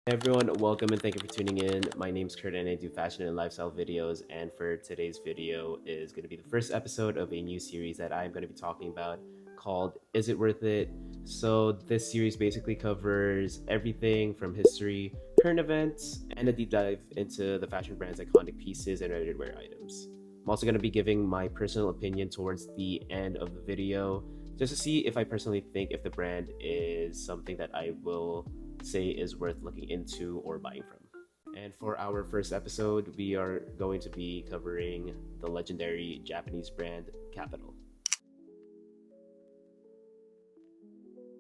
Hey everyone, welcome and thank you for tuning in. My name's Kurt and I do fashion and lifestyle videos. And for today's video is going to be the first episode of a new series that I'm going to be talking about called Is It Worth It? So this series basically covers everything from history, current events, and a deep dive into the fashion brand's iconic pieces and ready-to-wear items. I'm also going to be giving my personal opinion towards the end of the video just to see if I personally think if the brand is something that I will say is worth looking into or buying from. And for our first episode, we are going to be covering the legendary Japanese brand Kapital.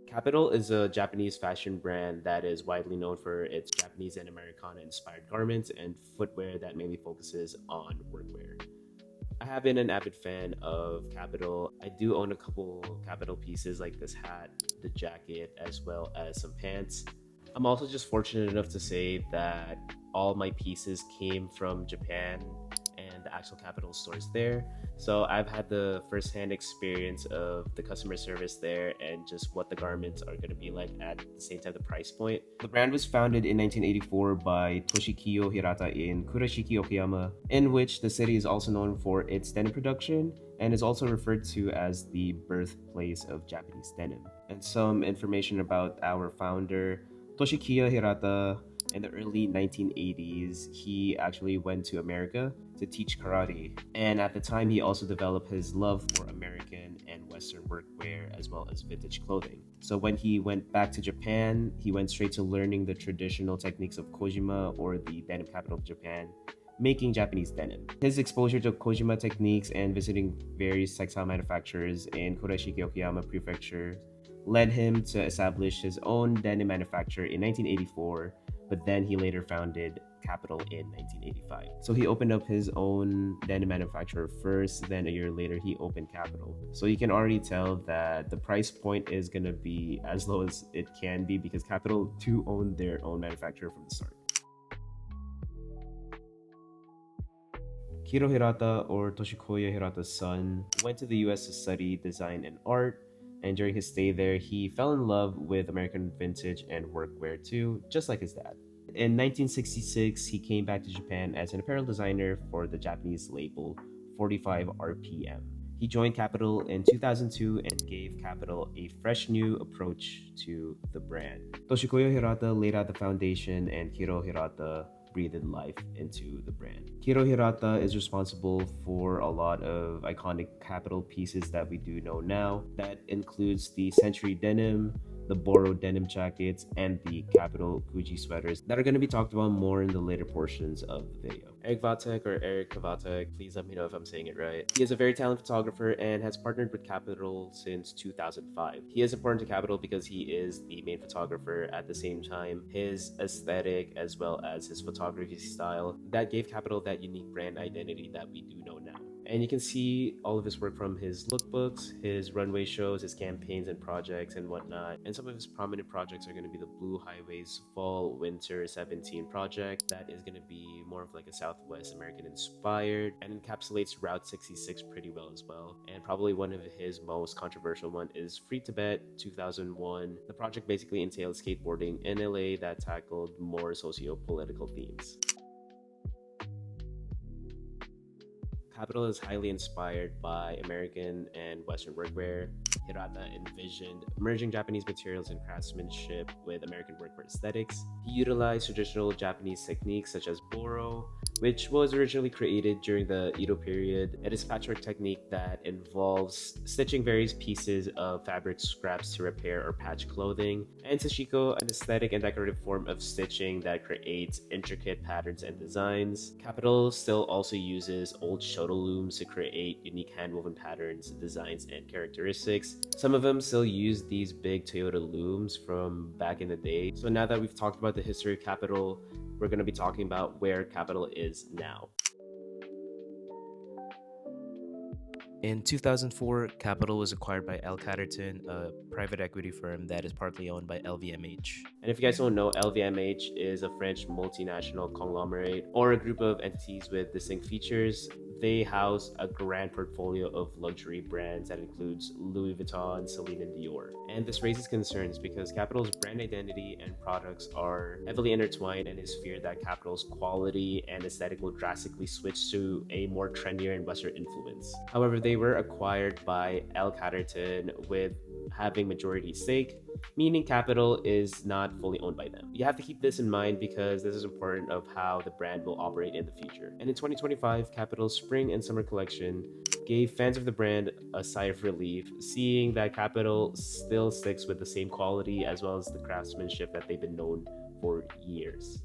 Kapital is a Japanese fashion brand that is widely known for its Japanese and Americana inspired garments and footwear that mainly focuses on workwear. I have been an avid fan of Kapital. I do own a couple Kapital pieces like this hat, the jacket, as well as some pants. I'm also just fortunate enough to say that all my pieces came from Japan and the actual Kapital stores there. So I've had the first-hand experience of the customer service there and just what the garments are going to be like at the same time the price point. The brand was founded in 1984 by Toshikyo Hirata in Kurashiki, Okinawa, in which the city is also known for its denim production and is also referred to as the birthplace of Japanese denim. And some information about our founder, Toshikiya Hirata. In the early 1980s, he actually went to America to teach karate. And at the time, he also developed his love for American and Western workwear as well as vintage clothing. So when he went back to Japan, he went straight to learning the traditional techniques of Kojima, or the denim capital of Japan, making Japanese denim. His exposure to Kojima techniques and visiting various textile manufacturers in Kurashiki, Okinawa Prefecture led him to establish his own denim manufacturer in 1984, but then he later founded Kapital in 1985. So he opened up his own denim manufacturer first, then a year later he opened Kapital. So you can already tell that the price point is going to be as low as it can be because Kapital do own their own manufacturer from the start. Kiro Hirata, or Toshikoya Hirata's son, went to the US to study design and art, and during his stay there, he fell in love with American vintage and workwear too, just like his dad. In 1966, he came back to Japan as an apparel designer for the Japanese label 45 RPM. He joined Kapital in 2002 and gave Kapital a fresh new approach to the brand. Toshikoya Hirata laid out the foundation, and Kiro Hirata breathed life into the brand. Kiro Hirata is responsible for a lot of iconic Kapital pieces that we do know now. That includes the Century Denim, the BORO denim jackets, and the Kapital Fuji sweaters that are going to be talked about more in the later portions of the video. Eric Vatek, or Eric Vatek, please let me know if I'm saying it right. He is a very talented photographer and has partnered with Kapital since 2005. He is important to Kapital because he is the main photographer. At the same time, his aesthetic as well as his photography style that gave Kapital that unique brand identity that we do know now. And you can see all of his work from his lookbooks, his runway shows, his campaigns and projects and whatnot. And some of his prominent projects are going to be the Blue Highways Fall Winter 17 project. That is going to be more of like a Southwest American inspired and encapsulates Route 66 pretty well as well. And probably one of his most controversial one is Free Tibet 2001. The project basically entailed skateboarding in LA that tackled more socio-political themes. Kapital is highly inspired by American and Western workwear. Hirata envisioned merging Japanese materials and craftsmanship with American workwear aesthetics. He utilized traditional Japanese techniques such as BORO, which was originally created during the Edo period. It is a patchwork technique that involves stitching various pieces of fabric scraps to repair or patch clothing. And Sashiko, an aesthetic and decorative form of stitching that creates intricate patterns and designs. Kapital still also uses old shoto looms to create unique handwoven patterns, designs, and characteristics. Some of them still use these big Toyota looms from back in the day. So now that we've talked about the history of Kapital, we're going to be talking about where Kapital is now. In 2004, Kapital was acquired by L. Catterton, a private equity firm that is partly owned by LVMH. And if you guys don't know, LVMH is a French multinational conglomerate or a group of entities with distinct features. They house a grand portfolio of luxury brands that includes Louis Vuitton, Celine, and Dior. And this raises concerns because Kapital's brand identity and products are heavily intertwined, and is feared that Kapital's quality and aesthetic will drastically switch to a more trendier and Western influence. However, they were acquired by L. Catterton with having majority stake, meaning Kapital is not fully owned by them. You have to keep this in mind because this is important of how the brand will operate in the future. And in 2025, Kapital's spring and summer collection gave fans of the brand a sigh of relief, seeing that Kapital still sticks with the same quality as well as the craftsmanship that they've been known for years.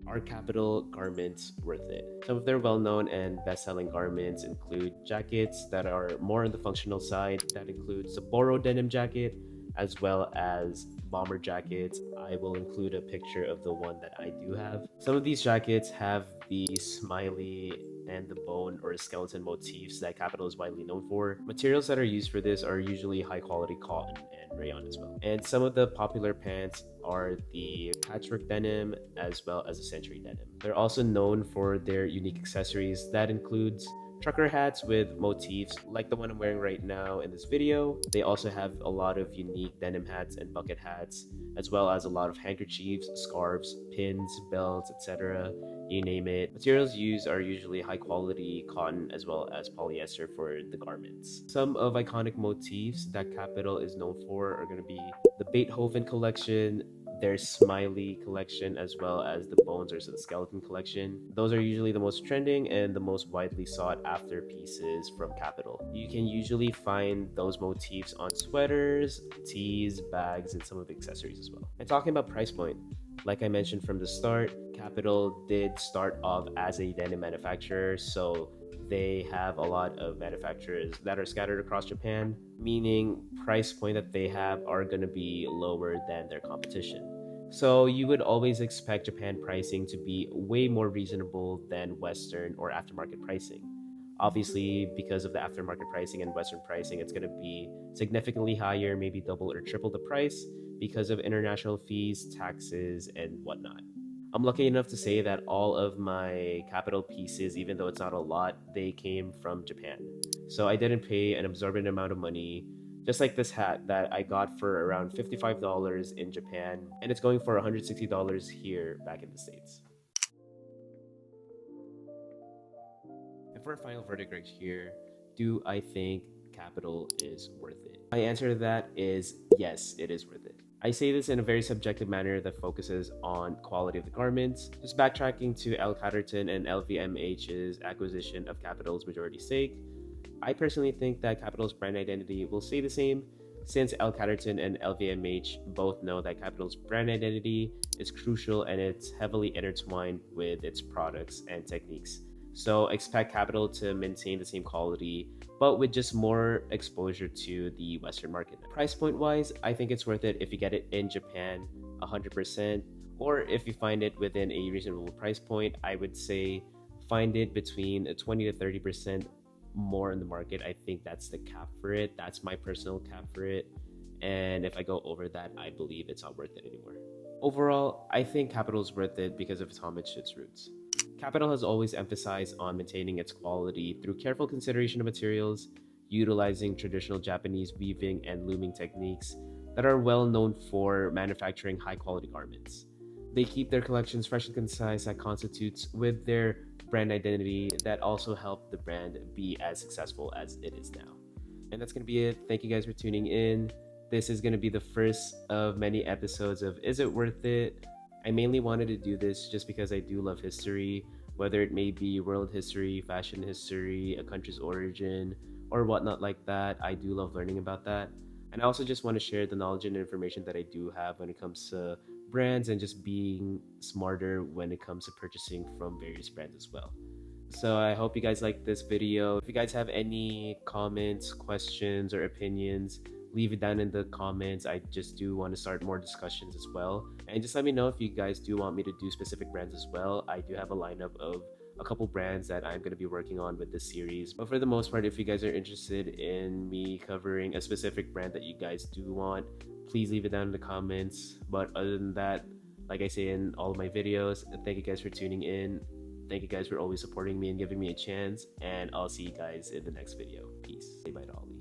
Are Kapital garments worth it? Some of their well-known and best-selling garments include jackets that are more on the functional side. That includes the BORO denim jacket, as well as bomber jackets. I will include a picture of the one that I do have. Some of these jackets have the smiley and the bone or skeleton motifs that Kapital is widely known for. Materials that are used for this are usually high quality cotton and rayon as well. And some of the popular pants are the patchwork denim as well as the century denim. They're also known for their unique accessories that includes trucker hats with motifs like the one I'm wearing right now in this video. They also have a lot of unique denim hats and bucket hats, as well as a lot of handkerchiefs, scarves, pins, belts, etc. You name it. Materials used are usually high quality cotton as well as polyester for the garments. Some of iconic motifs that Kapital is known for are going to be the Beethoven collection, their Smiley collection, as well as the Bones or the Skeleton collection. Those are usually the most trending and the most widely sought after pieces from Kapital. You can usually find those motifs on sweaters, tees, bags, and some of the accessories as well. And talking about price point, like I mentioned from the start, Kapital did start off as a denim manufacturer, so they have a lot of manufacturers that are scattered across Japan, meaning price point that they have are going to be lower than their competition. So you would always expect Japan pricing to be way more reasonable than Western or aftermarket pricing. Obviously, because of the aftermarket pricing and Western pricing, it's going to be significantly higher, maybe double or triple the price because of international fees, taxes, and whatnot. I'm lucky enough to say that all of my Kapital pieces, even though it's not a lot, they came from Japan. So I didn't pay an absorbent amount of money, just like this hat that I got for around $55 in Japan, and it's going for $160 here back in the States. And for a final verdict right here, do I think Kapital is worth it? My answer to that is yes, it is worth it. I say this in a very subjective manner that focuses on quality of the garments. Just backtracking to L. Catterton and LVMH's acquisition of Kapital's majority stake, I personally think that Kapital's brand identity will stay the same, since L. Catterton and LVMH both know that Kapital's brand identity is crucial and it's heavily intertwined with its products and techniques. So expect Kapital to maintain the same quality, but with just more exposure to the Western market. Price point wise, I think it's worth it if you get it in Japan 100%, or if you find it within a reasonable price point, I would say find it between 20 to 30% more in the market. I think that's the cap for it. That's my personal cap for it. And if I go over that, I believe it's not worth it anymore. Overall, I think Kapital is worth it because of its homage to its roots. Kapital has always emphasized on maintaining its quality through careful consideration of materials, utilizing traditional Japanese weaving and looming techniques that are well known for manufacturing high quality garments. They keep their collections fresh and concise that constitutes with their brand identity that also help the brand be as successful as it is now. And that's going to be it. Thank you guys for tuning in. This is going to be the first of many episodes of Is It Worth It? I mainly wanted to do this just because I do love history, whether it may be world history, fashion history, a country's origin, or whatnot like that. I do love learning about that. And I also just want to share the knowledge and information that I do have when it comes to brands and just being smarter when it comes to purchasing from various brands as well. So I hope you guys like this video. If you guys have any comments, questions, or opinions, leave it down in the comments. I just do want to start more discussions as well. And just let me know if you guys do want me to do specific brands as well. I do have a lineup of a couple brands that I'm going to be working on with this series. But for the most part, if you guys are interested in me covering a specific brand that you guys do want, please leave it down in the comments. But other than that, like I say in all of my videos, thank you guys for tuning in. Thank you guys for always supporting me and giving me a chance, and I'll see you guys in the next video. Peace. Say bye to Ollie.